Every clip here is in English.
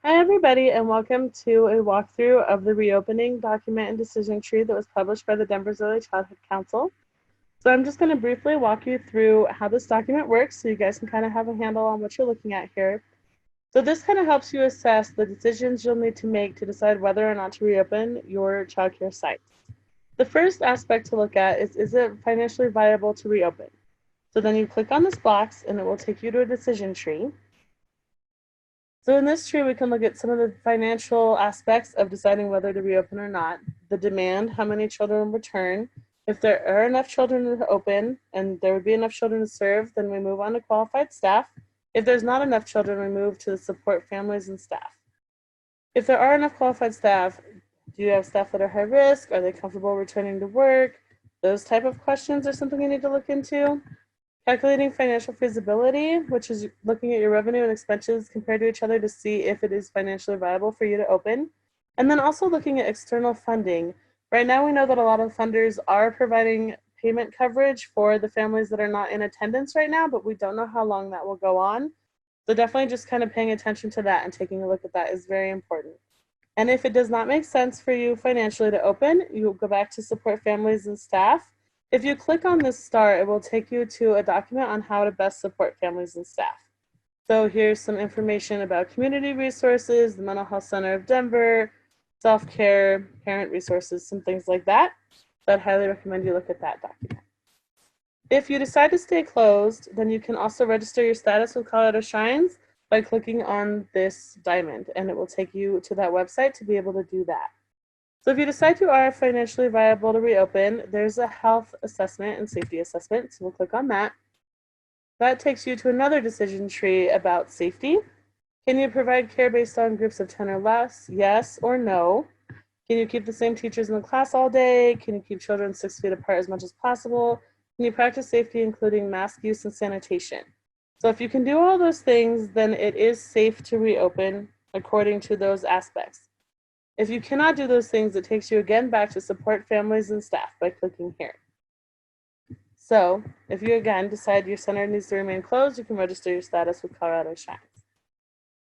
Hi, everybody, and welcome to a walkthrough of the reopening document and decision tree that was published by the Denver's Early Childhood Council. So I'm just going to briefly walk you through how this document works so you guys can kind of have a handle on what you're looking at here. So this kind of helps you assess the decisions you'll need to make to decide whether or not to reopen your childcare sites. The first aspect to look at is it financially viable to reopen? So then you click on this box and it will take you to a decision tree. So in this tree, we can look at some of the financial aspects of deciding whether to reopen or not. The demand, how many children return. If there are enough children to open and there would be enough children to serve, then we move on to qualified staff. If there's not enough children, we move to the support families and staff. If there are enough qualified staff, do you have staff that are high risk? Are they comfortable returning to work? Those type of questions are something you need to look into. Calculating financial feasibility, which is looking at your revenue and expenses compared to each other to see if it is financially viable for you to open. And then also looking at external funding. Right now, we know that a lot of funders are providing payment coverage for the families that are not in attendance right now, but we don't know how long that will go on. So definitely just kind of paying attention to that and taking a look at that is very important. And if it does not make sense for you financially to open, you will go back to support families and staff. If you click on this star, it will take you to a document on how to best support families and staff. So here's some information about community resources, the Mental Health Center of Denver, self-care, parent resources, some things like that. So I'd highly recommend you look at that document. If you decide to stay closed, then you can also register your status with Colorado Shines by clicking on this diamond, and it will take you to that website to be able to do that. So if you decide you are financially viable to reopen, there's a health assessment and safety assessment, so we'll click on that. That takes you to another decision tree about safety. Can you provide care based on groups of 10 or less? Yes or no. Can you keep the same teachers in the class all day? Can you keep children 6 feet apart as much as possible? Can you practice safety, including mask use and sanitation? So if you can do all those things, then it is safe to reopen according to those aspects. If you cannot do those things, it takes you again back to support families and staff by clicking here. So if you again decide your center needs to remain closed, you can register your status with Colorado Shines.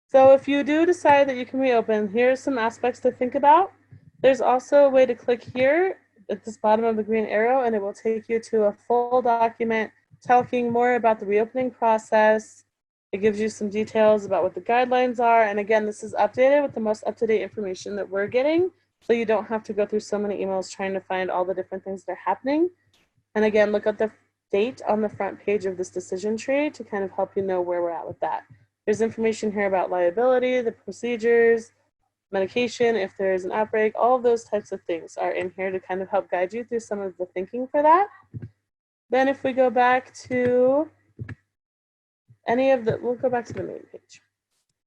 So if you do decide that you can reopen, here are some aspects to think about. There's also a way to click here at this bottom of the green arrow, and it will take you to a full document talking more about the reopening process. It gives you some details about what the guidelines are. And again, this is updated with the most up-to-date information that we're getting, so you don't have to go through so many emails trying to find all the different things that are happening. And again, look at the date on the front page of this decision tree to kind of help you know where we're at with that. There's information here about liability, the procedures, medication, if there's an outbreak, all of those types of things are in here to kind of help guide you through some of the thinking for that. Then if we go back to we'll go back to the main page.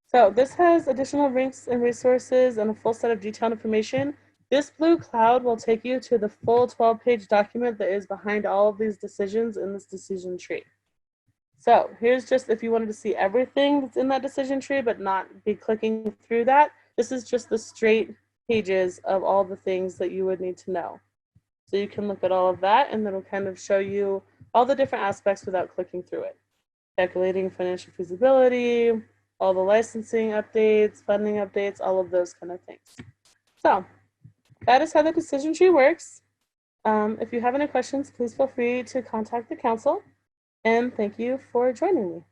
So this has additional links and resources and a full set of detailed information. This blue cloud will take you to the full 12-page document that is behind all of these decisions in this decision tree. So here's just if you wanted to see everything that's in that decision tree but not be clicking through that, this is just the straight pages of all the things that you would need to know. So you can look at all of that, and it'll kind of show you all the different aspects without clicking through it. Calculating financial feasibility, all the licensing updates, funding updates, all of those kind of things. So that is how the decision tree works. If you have any questions, please feel free to contact the council. And thank you for joining me.